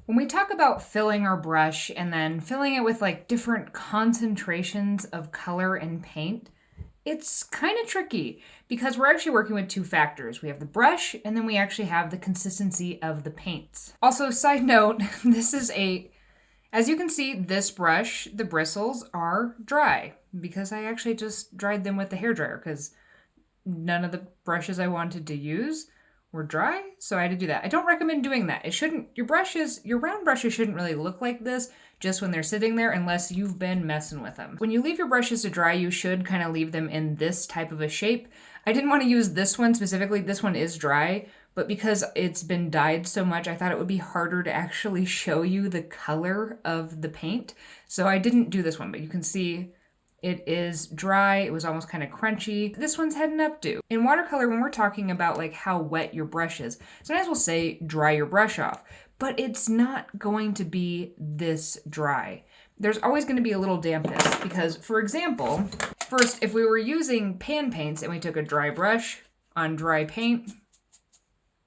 When we talk about filling our brush and then filling it with like different concentrations of color and paint, it's kind of tricky because we're actually working with two factors. We have the brush and then we actually have the consistency of the paints. Also, side note, as you can see, this brush, the bristles are dry because I actually just dried them with the hairdryer because none of the brushes I wanted to use were dry, so I had to do that. I don't recommend doing that. Your round brushes shouldn't really look like this just when they're sitting there unless you've been messing with them. When you leave your brushes to dry, you should kind of leave them in this type of a shape. I didn't want to use this one specifically. This one is dry, but because it's been dyed so much, I thought it would be harder to actually show you the color of the paint. So I didn't do this one, but you can see it is dry. It was almost kind of crunchy. This one's had an updo. In watercolor, when we're talking about like how wet your brush is, sometimes we'll say dry your brush off, but it's not going to be this dry. There's always going to be a little dampness because, for example, first, if we were using pan paints and we took a dry brush on dry paint,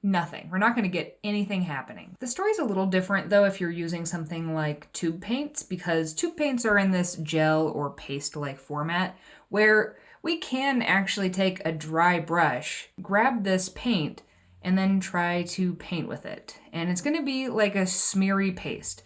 nothing. We're not going to get anything happening. The story's a little different though if you're using something like tube paints, because tube paints are in this gel or paste-like format where we can actually take a dry brush, grab this paint, and then try to paint with it. And it's going to be like a smeary paste.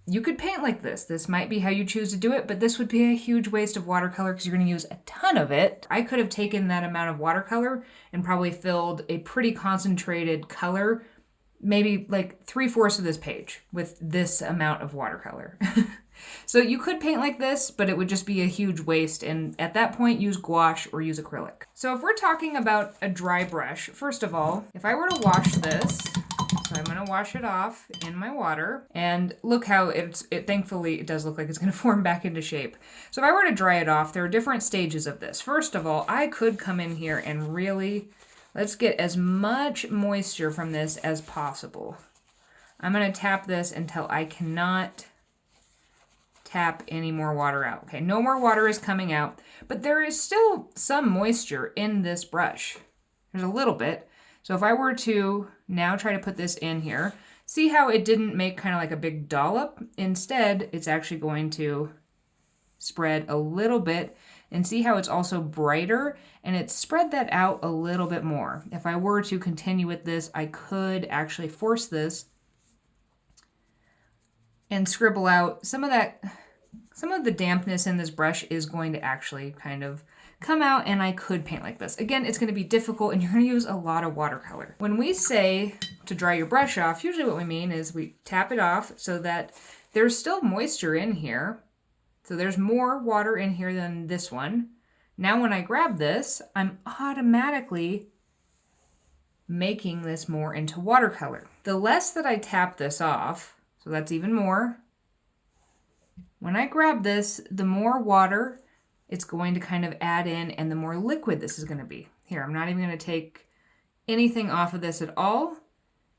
You could paint like this. This might be how you choose to do it, but this would be a huge waste of watercolor because you're going to use a ton of it. I could have taken that amount of watercolor and probably filled a pretty concentrated color, maybe like 3/4 of this page with this amount of watercolor. So you could paint like this, but it would just be a huge waste. And at that point, use gouache or use acrylic. So if we're talking about a dry brush, first of all, if I were to wash this, so I'm going to wash it off in my water, and look how thankfully it does look like it's going to form back into shape. So if I were to dry it off, there are different stages of this. First of all, I could come in here and really, let's get as much moisture from this as possible. I'm going to tap this until I cannot tap any more water out. Okay, no more water is coming out, but there is still some moisture in this brush. There's a little bit. So if I were to now try to put this in here, see how it didn't make kind of like a big dollop? Instead, it's actually going to spread a little bit, and see how it's also brighter and it's spread that out a little bit more. If I were to continue with this, I could actually force this and scribble out some of the dampness in this brush is going to actually kind of come out, and I could paint like this. Again, it's going to be difficult and you're going to use a lot of watercolor. When we say to dry your brush off, usually what we mean is we tap it off so that there's still moisture in here. So there's more water in here than this one. Now when I grab this, I'm automatically making this more into watercolor. The less that I tap this off, so that's even more. When I grab this, the more water it's going to kind of add in and the more liquid this is going to be. Here, I'm not even going to take anything off of this at all,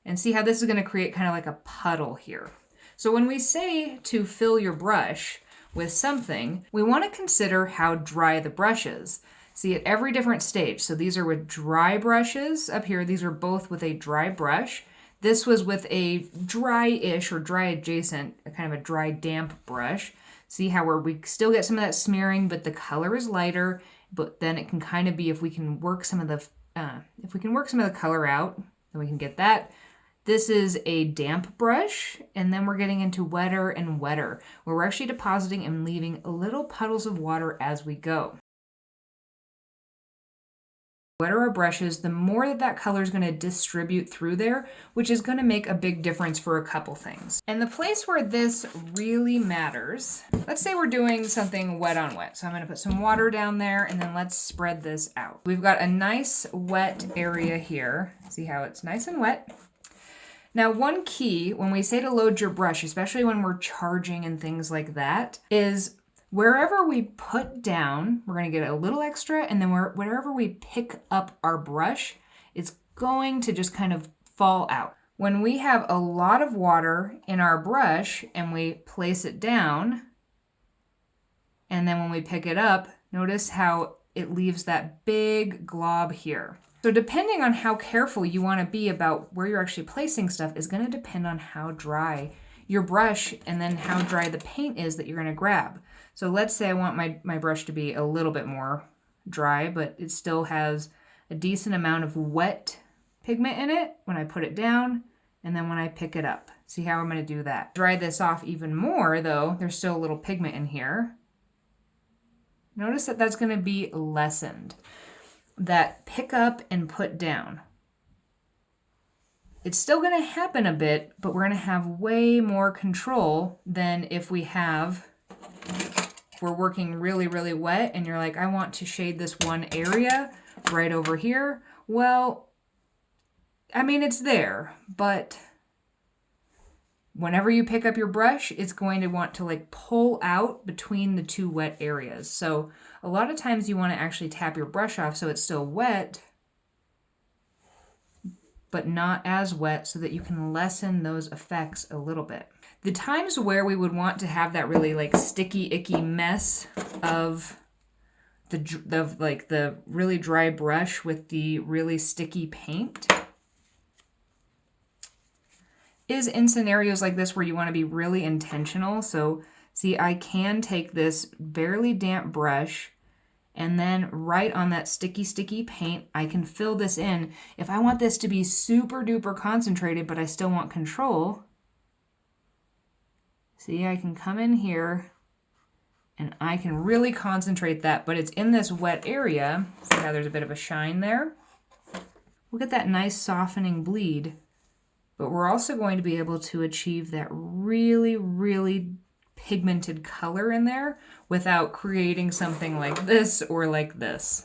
and see how this is going to create kind of like a puddle here. So when we say to fill your brush with something, we want to consider how dry the brush is. See, at every different stage. So these are with dry brushes up here. These are both with a dry brush. This was with a dry-ish or dry adjacent, kind of a dry damp brush. See how we still get some of that smearing, but the color is lighter. But then it can kind of be, if we can work some of the color out, then we can get that. This is a damp brush, and then we're getting into wetter and wetter, where we're actually depositing and leaving little puddles of water as we go. The wetter our brushes, the more that color is going to distribute through there, which is going to make a big difference for a couple things. And the place where this really matters, let's say we're doing something wet on wet. So I'm going to put some water down there, and then let's spread this out. We've got a nice wet area here. See how it's nice and wet? Now, one key when we say to load your brush, especially when we're charging and things like that, is wherever we put down, we're going to get a little extra, and then wherever we pick up our brush, it's going to just kind of fall out. When we have a lot of water in our brush and we place it down, and then when we pick it up, notice how it leaves that big glob here. So depending on how careful you want to be about where you're actually placing stuff is going to depend on how dry your brush and then how dry the paint is that you're going to grab. So let's say I want my brush to be a little bit more dry, but it still has a decent amount of wet pigment in it when I put it down and then when I pick it up. See how I'm going to do that. Dry this off even more though, there's still a little pigment in here. Notice that that's going to be lessened. That pick up and put down. It's still going to happen a bit, but we're going to have way more control than if we're working really, really wet and you're like, I want to shade this one area right over here. Well, I mean, it's there, but whenever you pick up your brush, it's going to want to like pull out between the two wet areas. So a lot of times you want to actually tap your brush off so it's still wet, but not as wet, so that you can lessen those effects a little bit. The times where we would want to have that really like sticky, icky mess of the really dry brush with the really sticky paint is in scenarios like this where you want to be really intentional. So see, I can take this barely damp brush and then right on that sticky paint, I can fill this in. If I want this to be super duper concentrated, but I still want control, see, I can come in here and I can really concentrate that, but it's in this wet area. See how there's a bit of a shine there? We'll get that nice softening bleed, but we're also going to be able to achieve that really, really pigmented color in there without creating something like this or like this.